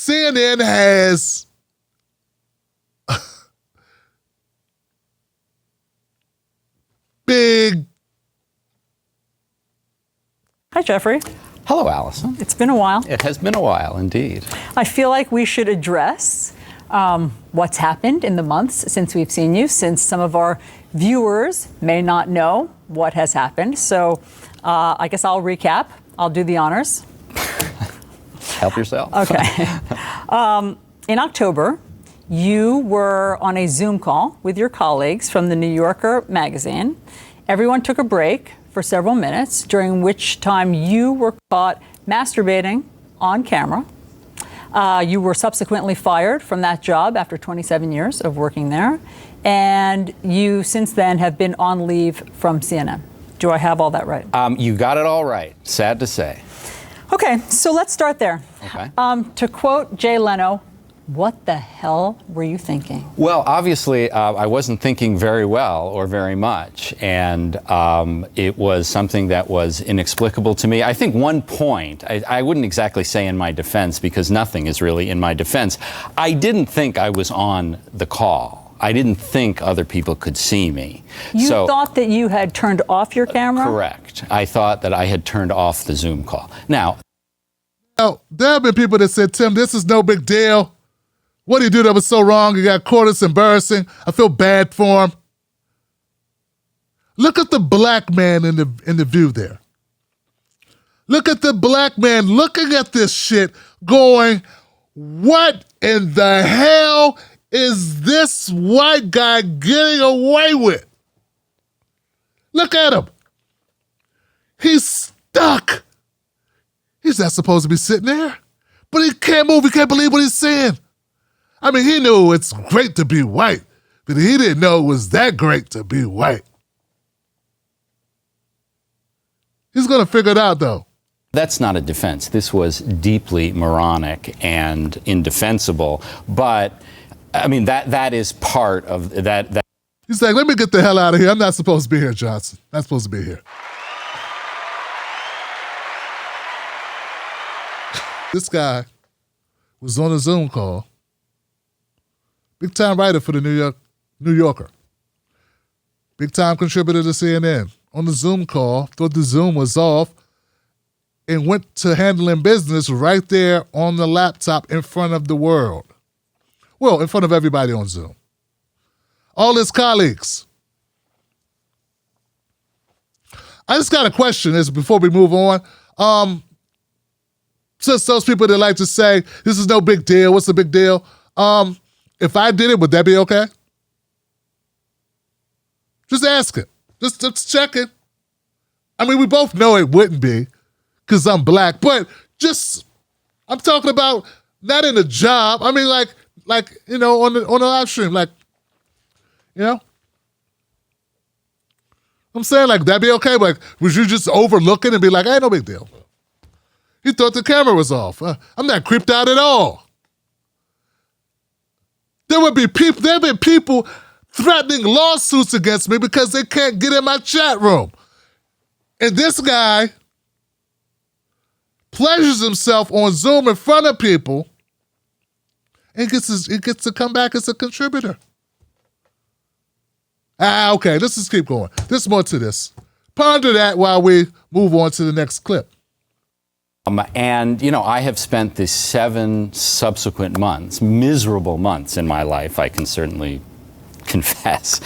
CNN has big. Hi, Jeffrey. Hello, Allison. It's been a while. It has been a while, indeed. I feel like we should address what's happened in the months since we've seen you, since some of our viewers may not know what has happened. So I guess I'll recap. I'll do the honors. Help yourself. Okay. In October, you were on a Zoom call with your colleagues from the New Yorker magazine. Everyone took a break for several minutes, during which time you were caught masturbating on camera. You were subsequently fired from that job after 27 years of working there. And you, since then, have been on leave from CNN. Do I have all that right? You got it all right, sad to say. Okay, so let's start there. Okay. To quote Jay Leno, what the hell were you thinking? Well, obviously, I wasn't thinking very well or very much, and it was something that was inexplicable to me. I think one point, I wouldn't exactly say in my defense, because nothing is really in my defense. I didn't think I was on the call. I didn't think other people could see me. You thought that you had turned off your camera? Correct. I thought that I had turned off the Zoom call. Now, there have been people that said, Tim, this is no big deal. What did he do that was so wrong? He got caught. It's embarrassing. I feel bad for him. Look at the black man in the view there. Look at the black man looking at this shit going, what in the hell is this white guy getting away with? Look at him. He's stuck. He's not supposed to be sitting there, but he can't move. He can't believe what he's saying. I mean, he knew it's great to be white, but he didn't know it was that great to be white. He's going to figure it out, though. That's not a defense. This was deeply moronic and indefensible, but I mean, that is part of that. He's like, let me get the hell out of here. I'm not supposed to be here, Johnson. Not supposed to be here. This guy was on a Zoom call. Big time writer for the New Yorker. Big time contributor to CNN. On the Zoom call, thought the Zoom was off and went to handling business right there on the laptop in front of the world. Well, in front of everybody on Zoom. All his colleagues. I just got a question before we move on. Since those people that like to say, this is no big deal, what's the big deal? If I did it, would that be okay? Just ask it. Just check it. I mean, we both know it wouldn't be because I'm black, but I'm talking about not in a job. I mean, like you know, on the live stream, like, you know? I'm saying, like, that'd be okay, but would you just overlook it and be like, hey, no big deal? He thought the camera was off. I'm not creeped out at all. There have been people threatening lawsuits against me because they can't get in my chat room. And this guy pleasures himself on Zoom in front of people and he gets to come back as a contributor. Okay, let's just keep going. There's more to this. Ponder that while we move on to the next clip. And, you know, I have spent the 7 subsequent months, miserable months in my life, I can certainly confess,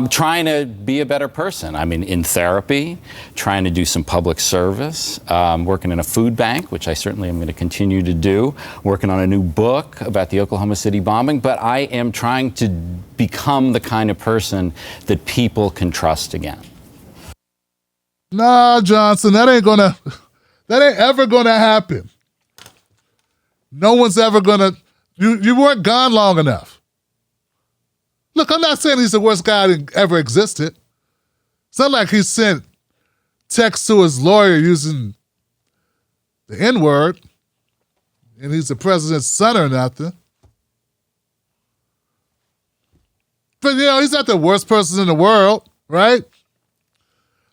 trying to be a better person. I mean, in therapy, trying to do some public service, working in a food bank, which I certainly am going to continue to do, working on a new book about the Oklahoma City bombing, but I am trying to become the kind of person that people can trust again. Nah, Johnson, that ain't ever gonna happen. No one's ever gonna, you weren't gone long enough. Look, I'm not saying he's the worst guy that ever existed. It's not like he sent text to his lawyer using the N-word and he's the president's son or nothing. But, you know, he's not the worst person in the world, right?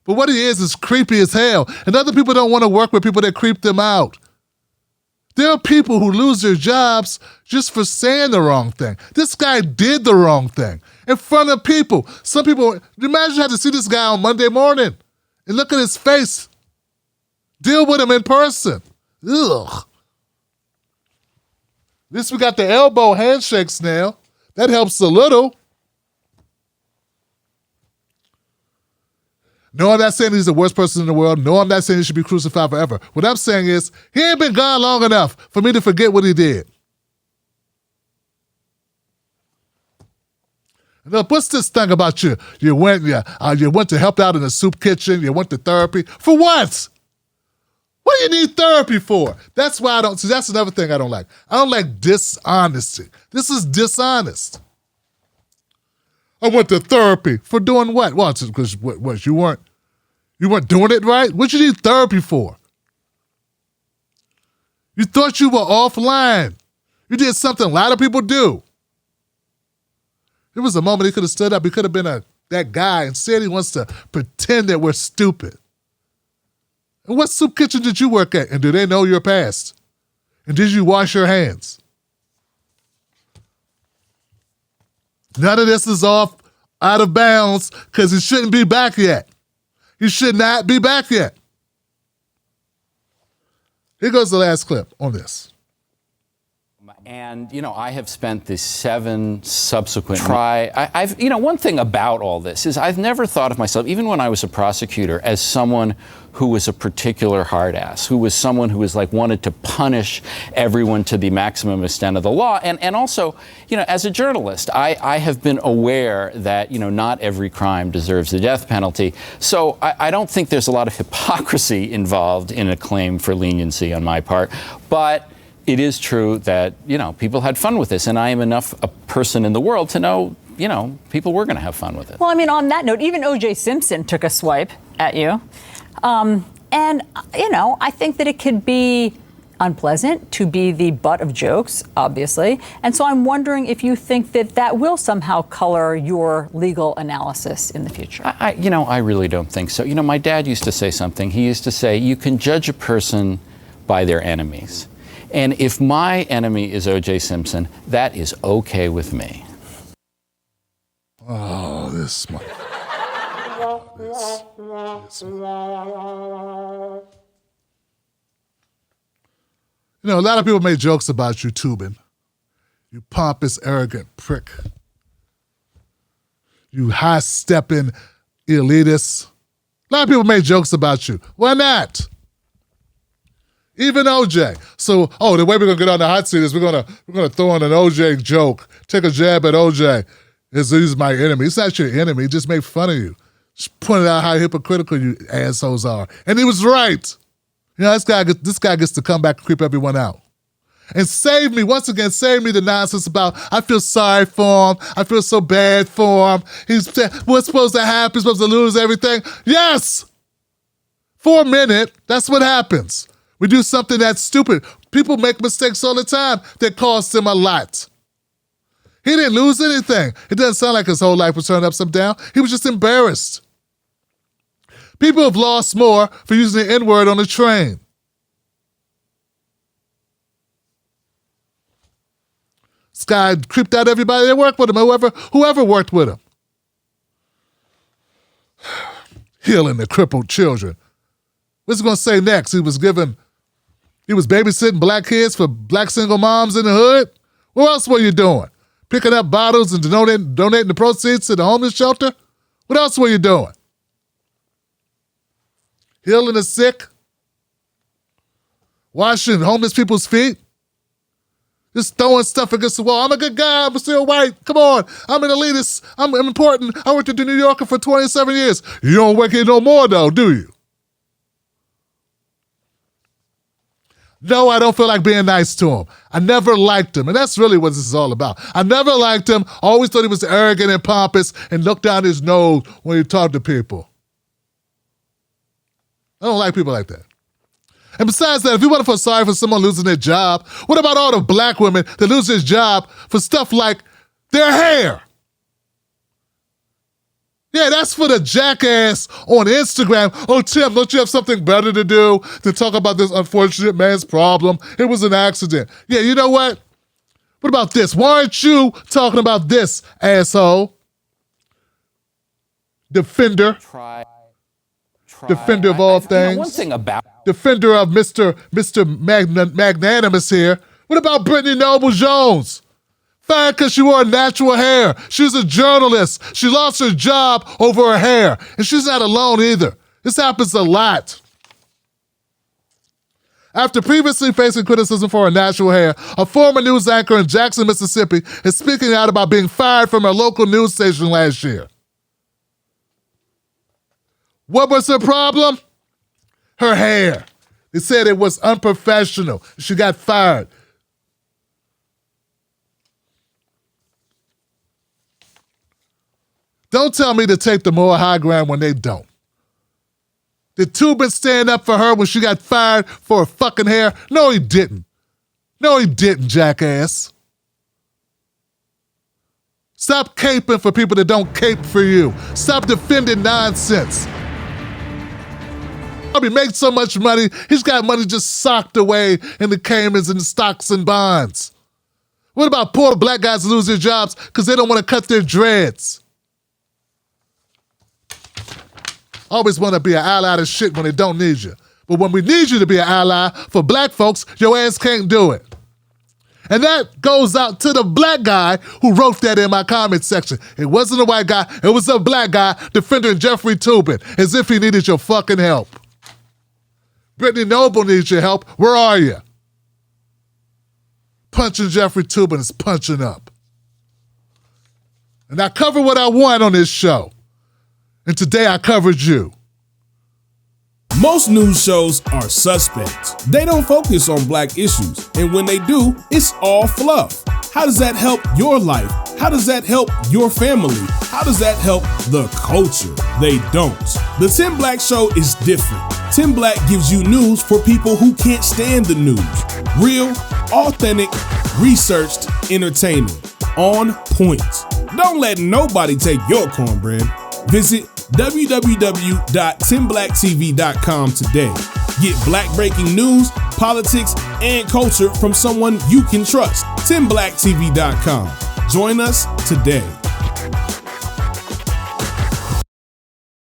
But what he is creepy as hell. And other people don't want to work with people that creep them out. There are people who lose their jobs just for saying the wrong thing. This guy did the wrong thing in front of people. Some people, imagine having to see this guy on Monday morning and look at his face. Deal with him in person. Ugh. At least we got the elbow handshakes now. That helps a little. No, I'm not saying he's the worst person in the world. No, I'm not saying he should be crucified forever. What I'm saying is, he ain't been gone long enough for me to forget what he did. Look, what's this thing about you? You went to help out in the soup kitchen. You went to therapy. For what? What do you need therapy for? That's why I don't, see, that's another thing I don't like. I don't like dishonesty. This is dishonest. I went to therapy for doing what? Well, because what you weren't doing it right? What you need therapy for? You thought you were offline. You did something a lot of people do. There was a moment he could have stood up. He could have been that guy and said he wants to pretend that we're stupid. And what soup kitchen did you work at? And do they know your past? And did you wash your hands? None of this is out of bounds because he shouldn't be back yet. He should not be back yet. Here goes the last clip on this. And, I have spent the 7 subsequent one thing about all this is I've never thought of myself, even when I was a prosecutor, as someone who was a particular hard ass, who was someone who was wanted to punish everyone to the maximum extent of the law. And also, as a journalist, I have been aware that, not every crime deserves the death penalty. So I don't think there's a lot of hypocrisy involved in a claim for leniency on my part. But it is true that, people had fun with this, and I am enough a person in the world to know, people were going to have fun with it. Well, on that note, even O.J. Simpson took a swipe at you. I think that it could be unpleasant to be the butt of jokes, obviously. And so I'm wondering if you think that will somehow color your legal analysis in the future. I really don't think so. My dad used to say something. He used to say, you can judge a person by their enemies. And if my enemy is O.J. Simpson, that is okay with me. Oh, this. A lot of people make jokes about you tubing. You pompous, arrogant prick. You high-stepping elitist. A lot of people make jokes about you. Why not? Even OJ. So, the way we're gonna get on the hot seat is we're gonna throw in an OJ joke, take a jab at OJ. He's my enemy. It's not your enemy. He just made fun of you. Just pointed out how hypocritical you assholes are, and he was right. This guy gets to come back and creep everyone out, and save me once again. Save me the nonsense about I feel sorry for him. I feel so bad for him. What's supposed to happen? He's supposed to lose everything. Yes, for a minute, that's what happens. We do something that's stupid. People make mistakes all the time that cost him a lot. He didn't lose anything. It doesn't sound like his whole life was turned upside down. He was just embarrassed. People have lost more for using the N-word on the train. This guy creeped out everybody that worked with him, whoever worked with him. Healing the crippled children. What's he going to say next? He was babysitting black kids for black single moms in the hood? What else were you doing? Picking up bottles and donating the proceeds to the homeless shelter? What else were you doing? Healing the sick? Washing homeless people's feet? Just throwing stuff against the wall. I'm a good guy. I'm still white. Come on. I'm an elitist. I'm important. I worked at the New Yorker for 27 years. You don't work here no more, though, do you? No, I don't feel like being nice to him. I never liked him, and that's really what this is all about. I never liked him. Always thought he was arrogant and pompous and looked down his nose when he talked to people. I don't like people like that. And besides that, if you want to feel sorry for someone losing their job, what about all the black women that lose their job for stuff like their hair? Yeah, that's for the jackass on Instagram. Oh, Tim, don't you have something better to do than talk about this unfortunate man's problem? It was an accident. Yeah, you know what? What about this? Why aren't you talking about this, asshole? Defender. Defender of all things. One thing about Defender of Mr. Magnanimous here. What about Brittany Noble Jones? Fired because she wore natural hair. She was a journalist. She lost her job over her hair. And she's not alone either. This happens a lot. After previously facing criticism for her natural hair, a former news anchor in Jackson, Mississippi is speaking out about being fired from her local news station last year. What was her problem? Her hair. They said it was unprofessional. She got fired. Don't tell me to take the moral high ground when they don't. Did Toobin stand up for her when she got fired for her fucking hair? No, he didn't. No, he didn't, jackass. Stop caping for people that don't cape for you. Stop defending nonsense. He makes so much money, he's got money just socked away in the Caymans and the stocks and bonds. What about poor black guys who lose their jobs because they don't want to cut their dreads? Always want to be an ally to shit when they don't need you. But when we need you to be an ally for black folks, your ass can't do it. And that goes out to the black guy who wrote that in my comment section. It wasn't a white guy, it was a black guy defending Jeffrey Toobin as if he needed your fucking help. Brittany Noble needs your help. Where are you? Punching Jeffrey Toobin is punching up. And I cover what I want on this show. And today I covered you. Most news shows are suspect. They don't focus on black issues, and when they do, it's all fluff. How does that help your life? How does that help your family? How does that help the culture? They don't. The Tim Black Show is different. Tim Black gives you news for people who can't stand the news. Real, authentic, researched, entertaining. On point. Don't let nobody take your cornbread. Visit www.timblacktv.com today. Get black breaking news, politics, and culture from someone you can trust. TimBlackTV.com. Join us today.